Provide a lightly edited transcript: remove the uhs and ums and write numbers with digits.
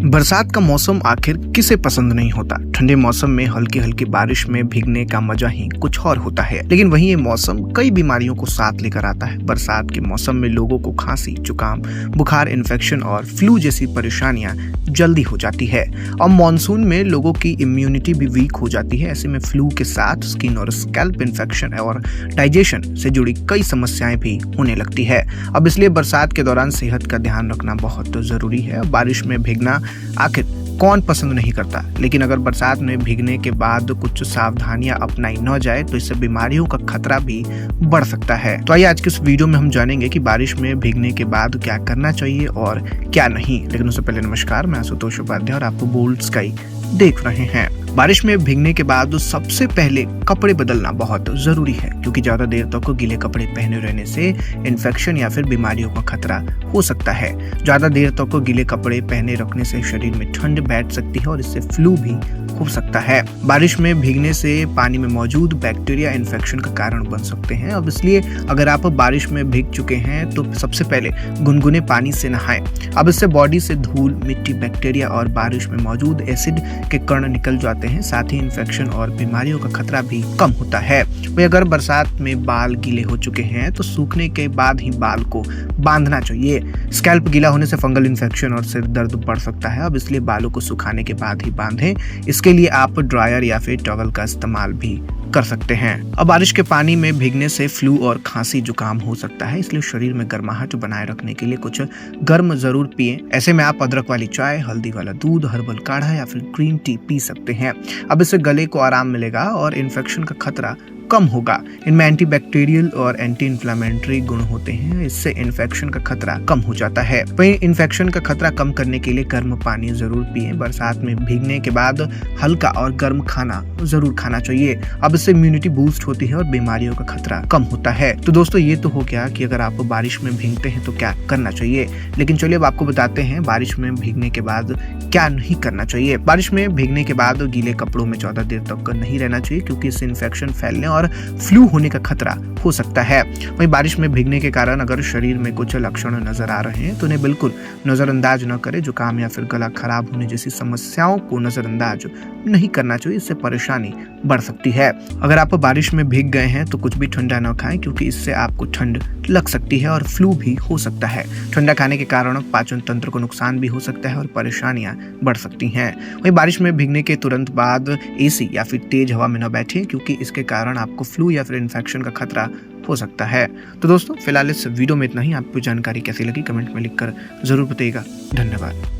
बरसात का मौसम आखिर किसे पसंद नहीं होता। ठंडे मौसम में हल्की हल्की बारिश में भीगने का मजा ही कुछ और होता है, लेकिन वहीं ये मौसम कई बीमारियों को साथ लेकर आता है। बरसात के मौसम में लोगों को खांसी, जुकाम, बुखार, इन्फेक्शन और फ्लू जैसी परेशानियां जल्दी हो जाती है। और मानसून में लोगों की इम्यूनिटी भी वीक हो जाती है। ऐसे में फ्लू के साथ स्किन और स्कैल्प इन्फेक्शन और डाइजेशन से जुड़ी कई समस्याएं भी होने लगती है। अब इसलिए बरसात के दौरान सेहत का ध्यान रखना बहुत जरूरी है। बारिश में भीगना आखिर कौन पसंद नहीं करता, लेकिन अगर बरसात में भीगने के बाद कुछ सावधानियां अपनाई न जाए तो इससे बीमारियों का खतरा भी बढ़ सकता है। तो आइए आज के इस वीडियो में हम जानेंगे कि बारिश में भीगने के बाद क्या करना चाहिए और क्या नहीं। लेकिन उससे पहले नमस्कार, मैं आशुतोष उपाध्याय और आप बोल्ड स्काई देख रहे हैं। बारिश में भीगने के बाद सबसे पहले कपड़े बदलना बहुत जरूरी है, क्योंकि ज्यादा देर तक गीले कपड़े पहने रहने से इन्फेक्शन या फिर बीमारियों का खतरा हो सकता है। ज्यादा देर तक गीले कपड़े पहने रखने से शरीर में ठंड बैठ सकती है और इससे फ्लू भी हो सकता है। बारिश में भीगने से पानी में मौजूद बैक्टीरिया इन्फेक्शन का कारण बन सकते हैं। अब इसलिए अगर आप बारिश में भीग चुके हैं तो सबसे पहले गुनगुने पानी से नहाएं। अब इससे बॉडी से धूल, मिट्टी, बैक्टीरिया और बारिश में मौजूद एसिड के कण निकल जाते हैं। साथ ही इन्फेक्शन और बीमारियों का खतरा भी कम होता है। वही अगर बरसात में बाल गीले हो चुके हैं तो सूखने के बाद ही बाल को बांधना चाहिए। स्कैल्प गीला होने से फंगल इन्फेक्शन और सिर दर्द बढ़ सकता है। अब इसलिए बालों को सुखाने के बाद ही बांधें। इसके लिए आप ड्रायर या फिर टॉवल का इस्तेमाल भी कर सकते हैं। अब बारिश के पानी में भीगने से फ्लू और खांसी, जुकाम हो सकता है, इसलिए शरीर में गर्माहट बनाए रखने के लिए कुछ गर्म जरूर पिएं। ऐसे में आप अदरक वाली चाय, हल्दी वाला दूध, हर्बल काढ़ा या फिर ग्रीन टी पी सकते हैं। अब इससे गले को आराम मिलेगा और इन्फेक्शन का खतरा कम होगा। इनमें एंटीबैक्टीरियल और एंटी इन्फ्लेमेटरी गुण होते हैं। इससे इन्फेक्शन का खतरा कम हो जाता है। वहीं इन्फेक्शन का खतरा कम करने के लिए गर्म पानी जरूर पिएं। बरसात में भीगने के बाद हल्का और गर्म खाना जरूर खाना चाहिए। अब इससे इम्यूनिटी बूस्ट होती है और बीमारियों का खतरा कम होता है। तो दोस्तों, ये तो हो गया कि अगर आप बारिश में भीगते हैं तो क्या करना चाहिए। लेकिन चलिए अब आपको बताते हैं बारिश में भीगने के बाद क्या नहीं करना चाहिए। बारिश में भीगने के बाद गीले कपड़ों में ज्यादा देर तक नहीं रहना चाहिए, क्योंकि इससे इन्फेक्शन फैलने और फ्लू होने का खतरा हो सकता है। वहीं बारिश में भीगने के कारण अगर शरीर में कुछ लक्षण नजर आ रहे हैं तो उन्हें बिल्कुल नजरअंदाज न करें। जुकाम या फिर गला खराब होने जैसी समस्याओं को नजरअंदाज नहीं करना चाहिए, इससे परेशानी बढ़ सकती है। अगर आप बारिश में भीग गए हैं तो कुछ भी ठंडा न खाएं, क्योंकि इससे आपको ठंड लग सकती है और फ्लू भी हो सकता है। ठंडा खाने के कारण पाचन तंत्र को नुकसान भी हो सकता है और परेशानियां बढ़ सकती हैं। वहीं बारिश में भीगने के तुरंत बाद एसी या फिर तेज हवा में न बैठें, क्योंकि इसके कारण आपको फ्लू या फिर इन्फेक्शन का खतरा हो सकता है। तो दोस्तों, फिलहाल इस वीडियो में इतना ही। आपको जानकारी कैसी लगी कमेंट में लिखकर जरूर बताइएगा। धन्यवाद।